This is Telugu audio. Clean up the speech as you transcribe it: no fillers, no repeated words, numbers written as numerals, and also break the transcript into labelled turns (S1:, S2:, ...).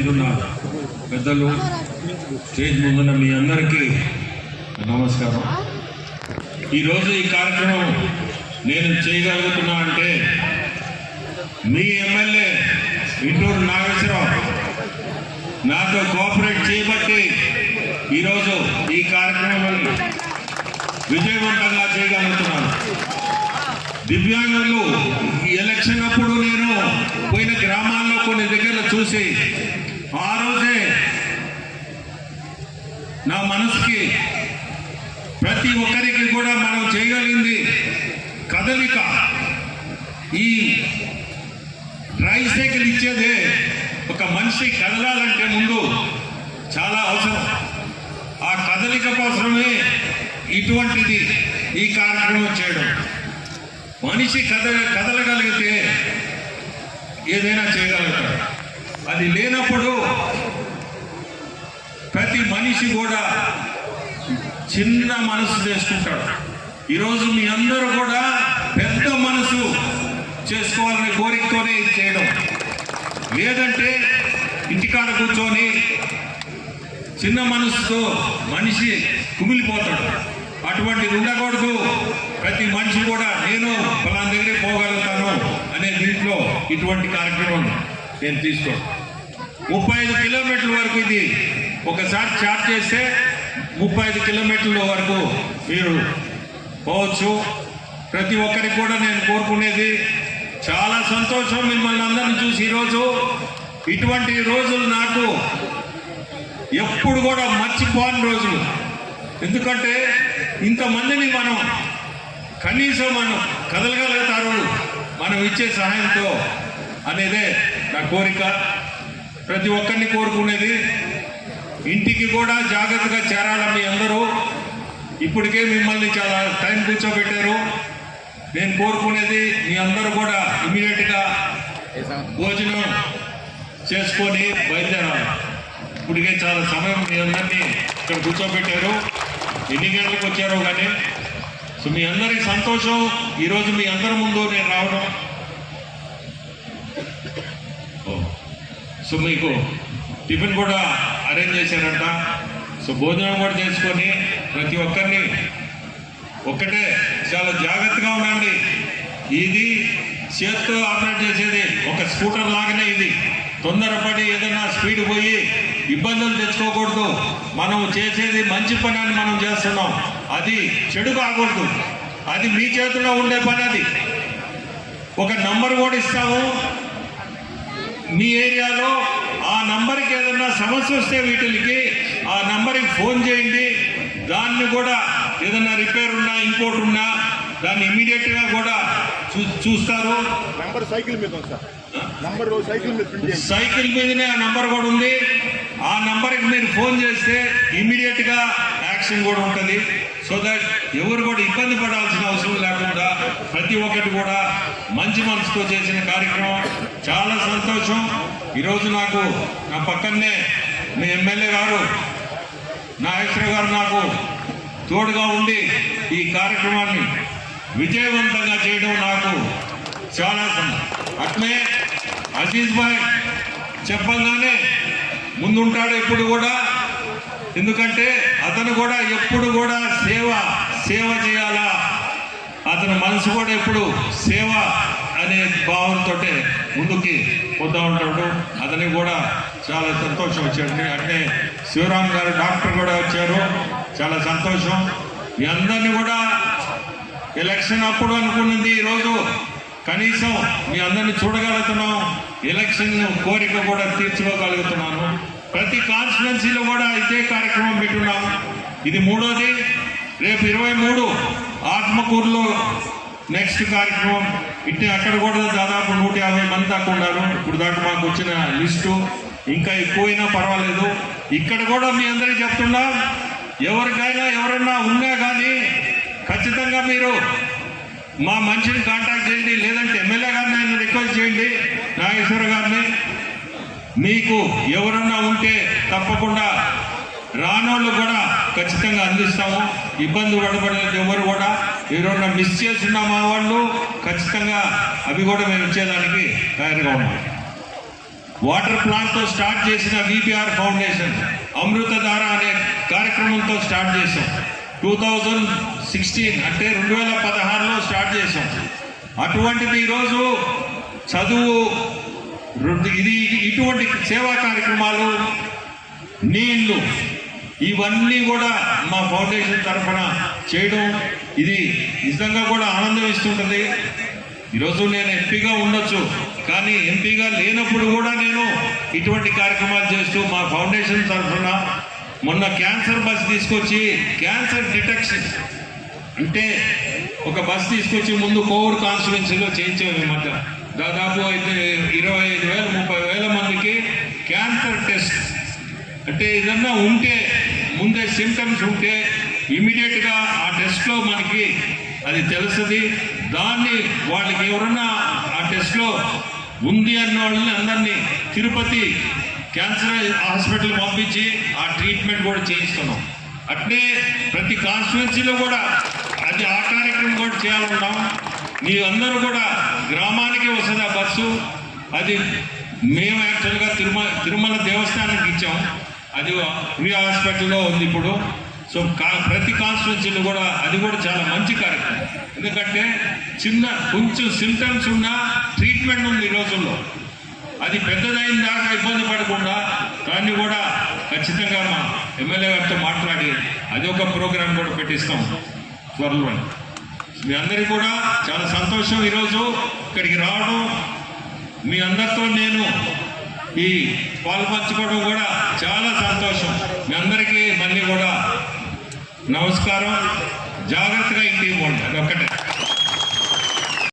S1: మీదున్న పెద్దలు, స్టేజ్ ముందున్న మీ అందరికీ నమస్కారం. ఈరోజు ఈ కార్యక్రమం నేను చేయగలుగుతున్నా అంటే మీ ఎమ్మెల్యే ఇంటూరు నాగేశ్వరరావు నాతో కోఆపరేట్ చేయబట్టి ఈరోజు ఈ కార్యక్రమాన్ని విజయవంతంగా చేయగలుగుతున్నాను. దివ్యాంగులు ఈ ఎలక్షన్ అప్పుడు నేను పోయిన గ్రామాల్లో కొన్ని దగ్గర చూసి ఆ రోజే నా మనసుకి ప్రతి ఒక్కరికి కూడా మనం చేయగలిగింది కదలిక. ఈ ట్రైసైకిల్ ఇచ్చేదే ఒక మనిషి కదలాలంటే ముందు చాలా అవసరం. ఆ కదలిక కోసమే ఇటువంటిది ఈ కార్యక్రమం చేయడం. మనిషి కదలగలిగితే ఏదైనా చేయగలుగుతాడు. అది లేనప్పుడు ప్రతి మనిషి కూడా చిన్న మనసు చేసుకుంటాడు. ఈరోజు మీ అందరూ కూడా పెద్ద మనసు చేసుకోవాలనే కోరికతోనే ఇది చేయడం. లేదంటే ఇంటికాడ కూర్చొని చిన్న మనసుతో మనిషి కుమిలిపోతాడు. అటువంటిది ఉండకూడదు. ప్రతి మనిషి కూడా నేను ఫలానా దగ్గరికి పోగలుగుతాను అనే దీంట్లో ఇటువంటి కార్యక్రమం నేను తీసుకోను. 35 కిలోమీటర్ల వరకు ఇది ఒకసారి స్టార్ట్ చేస్తే 35 కిలోమీటర్ల వరకు మీరు పోవచ్చు. ప్రతి ఒక్కరికి కూడా నేను కోరుకునేది చాలా సంతోషం మిమ్మల్ని అందరిని చూసి. ఈరోజు ఇటువంటి రోజులు నాకు ఎప్పుడు కూడా మర్చిపోని రోజులు. ఎందుకంటే ఇంతమందిని మనం కనీసం మనం కదలగలుగుతారు మనం ఇచ్చే సహాయంతో అనేదే నా కోరిక. ప్రతి ఒక్కరిని కోరుకునేది ఇంటికి కూడా జాగ్రత్తగా చేరాలి. మీ అందరూ ఇప్పటికే మిమ్మల్ని చాలా టైం కూర్చోబెట్టారు. నేను కోరుకునేది మీ అందరూ కూడా ఇమీడియట్గా భోజనం చేసుకొని బయలుదేరాలి. ఇప్పటికే చాలా సమయం మీ అందరినీ ఇక్కడ కూర్చోబెట్టారు. ఎన్ని గంటలకు వచ్చారో కానీ. సో మీ అందరి సంతోషం ఈరోజు మీ అందరి ముందు నేను రావడం. సో మీకు టిఫిన్ కూడా అరేంజ్ చేశారంట. సో భోజనం కూడా చేసుకొని ప్రతి ఒక్కరిని ఒక్కటే చాలా జాగ్రత్తగా ఉండండి. ఇది చేత్తో ఆపరేట్ చేసేది ఒక స్కూటర్ లాగానే. ఇది తొందరపడి ఏదైనా స్పీడ్ పోయి ఇబ్బందులు తెచ్చుకోకూడదు. మనం చేసేది మంచి పని అని మనం చేస్తున్నాం. అది చెడు కాకూడదు. అది మీ చేతిలో ఉండే పని. అది ఒక నంబర్ కూడా ఇస్తాము మీ ఏరియాలో. ఆ నంబర్కి ఏదైనా సమస్య వస్తే వీటికి ఆ నంబర్కి ఫోన్ చేయండి. దాన్ని కూడా ఏదైనా రిపేర్ ఉన్నా ఇంకోటి ఉన్నా దాన్ని ఇమీడియట్గా కూడా చూస్తారు. సైకిల్ మీదనే ఆ నంబర్ కూడా ఉంది. ఆ నంబర్కి మీరు ఫోన్ చేస్తే ఇమీడియట్గా యాక్షన్ కూడా ఉంటుంది. సో దట్ ఎవరు కూడా ఇబ్బంది పడాల్సిన అవసరం లేకుండా ప్రతి ఒక్కటి కూడా మంచి మనసుతో చేసిన కార్యక్రమం. చాలా సంతోషం. ఈరోజు నాకు నా పక్కనే మీ ఎమ్మెల్యే గారు నాగేశ్వర గారు నాకు తోడుగా ఉండి ఈ కార్యక్రమాన్ని విజయవంతంగా చేయడం నాకు చాలా అట్లే అజీజ్ భాయ్ చెప్పగానే ముందుంటాడు ఎప్పుడు కూడా. ఎందుకంటే అతను కూడా ఎప్పుడు కూడా సేవ చేయాలా. అతని మనసు కూడా ఎప్పుడు సేవ అనే భావంతో ముందుకి పోతూ ఉంటాడు. అతనికి కూడా చాలా సంతోషం వచ్చాడు. అంటే శివరామ్ గారు డాక్టర్ కూడా వచ్చారు. చాలా సంతోషం. మీ అందరినీ కూడా ఎలక్షన్ అప్పుడు అనుకున్నది ఈరోజు కనీసం మీ అందరినీ చూడగలుగుతున్నాం. ఎలక్షన్ కోరిక కూడా తీర్చుకోగలుగుతున్నాను. ప్రతి కాన్స్టిట్యున్సీలో కూడా ఇదే కార్యక్రమం పెట్టున్నాము. ఇది 3వది. రేపు 23 ఆత్మకూరులో నెక్స్ట్ కార్యక్రమం. ఇట్టే అక్కడ కూడా దాదాపు 150 మంది దాకా ఉన్నారు. ఇప్పుడు దాకా మాకు వచ్చిన లిస్టు. ఇంకా ఎక్కువైనా పర్వాలేదు. ఇక్కడ కూడా మీ అందరికీ చెప్తున్నా, ఎవరికైనా ఎవరన్నా ఉన్నా కానీ ఖచ్చితంగా మీరు మా మనిషిని కాంటాక్ట్ చేయండి. లేదంటే ఎమ్మెల్యే గారిని ఆయన రిక్వెస్ట్ చేయండి, నాగేశ్వర గారిని. మీకు ఎవరన్నా ఉంటే తప్పకుండా రానోళ్ళు కూడా ఖచ్చితంగా అందిస్తాము. ఇబ్బంది పడబడలేదు ఎవరు కూడా. ఎవరన్నా మిస్ చేస్తున్నా మా వాళ్ళు ఖచ్చితంగా అవి కూడా మేము ఇచ్చేదానికి తయారుగా ఉన్నాం. వాటర్ ప్లాంట్తో స్టార్ట్ చేసిన విపిఆర్ ఫౌండేషన్ అమృతధార అనే కార్యక్రమంతో స్టార్ట్ చేశాం. 2016 అంటే 2016లో స్టార్ట్ చేశాం. అటువంటిది ఈరోజు చదువు ఇటువంటి సేవా కార్యక్రమాలు, నీళ్లు, ఇవన్నీ కూడా మా ఫౌండేషన్ తరఫున చేయడం ఇది నిజంగా కూడా ఆనందం ఇస్తుంటుంది. ఈరోజు నేను ఎంపీగా ఉండొచ్చు, కానీ ఎంపీగా లేనప్పుడు కూడా నేను ఇటువంటి కార్యక్రమాలు చేస్తూ మా ఫౌండేషన్ తరఫున మొన్న క్యాన్సర్ బస్ తీసుకొచ్చి క్యాన్సర్ డిటెక్షన్ అంటే ఒక బస్ తీసుకొచ్చి ముందు కోవూరు కాన్స్టిట్యున్సీలో చేయించాము. ఈ మధ్య దాదాపు అయితే 25,000-30,000 మందికి క్యాన్సర్ టెస్ట్ అంటే ఏదన్నా ఉంటే ముందే సిమ్టమ్స్ ఉంటే ఇమీడియట్గా ఆ టెస్ట్లో మనకి అది తెలుస్తుంది. దాన్ని వాళ్ళకి ఎవరన్నా ఆ టెస్ట్లో ఉంది అన్న వాళ్ళని అందరినీ తిరుపతి క్యాన్సర్ హాస్పిటల్ పంపించి ఆ ట్రీట్మెంట్ కూడా చేయిస్తున్నాం. అట్లే ప్రతి కాన్స్టిట్యున్సీలో కూడా అది ఆ కార్యక్రమం కూడా చేయాలన్నాం. మీ అందరూ కూడా గ్రామానికి వస్తుంది ఆ బస్సు. అది మేము యాక్చువల్గా తిరుమల దేవస్థానానికి ఇచ్చాం. అది ఫ్రీ హాస్పిటల్లో ఉంది ఇప్పుడు. సో ప్రతి కాన్స్టిట్యున్సీలో కూడా అది కూడా చాలా మంచి కార్యక్రమం. ఎందుకంటే కొంచెం సింటమ్స్ ఉన్న ట్రీట్మెంట్ ఉంది ఈ రోజుల్లో. అది పెద్దదైన దాకా ఇబ్బంది పడకుండా దాన్ని కూడా ఖచ్చితంగా మా ఎమ్మెల్యే గారితో మాట్లాడి అది ఒక ప్రోగ్రాం కూడా పెట్టిస్తాం త్వరలో. మీ అందరికీ కూడా చాలా సంతోషం ఈరోజు ఇక్కడికి రావడం, మీ అందరితో నేను ఈ పాల్పంచుకోవడం కూడా చాలా సంతోషం. మీ అందరికీ మళ్ళీ కూడా నమస్కారం. జాగ్రత్తగా ఇంటికి పోండి, అది ఒక్కటే.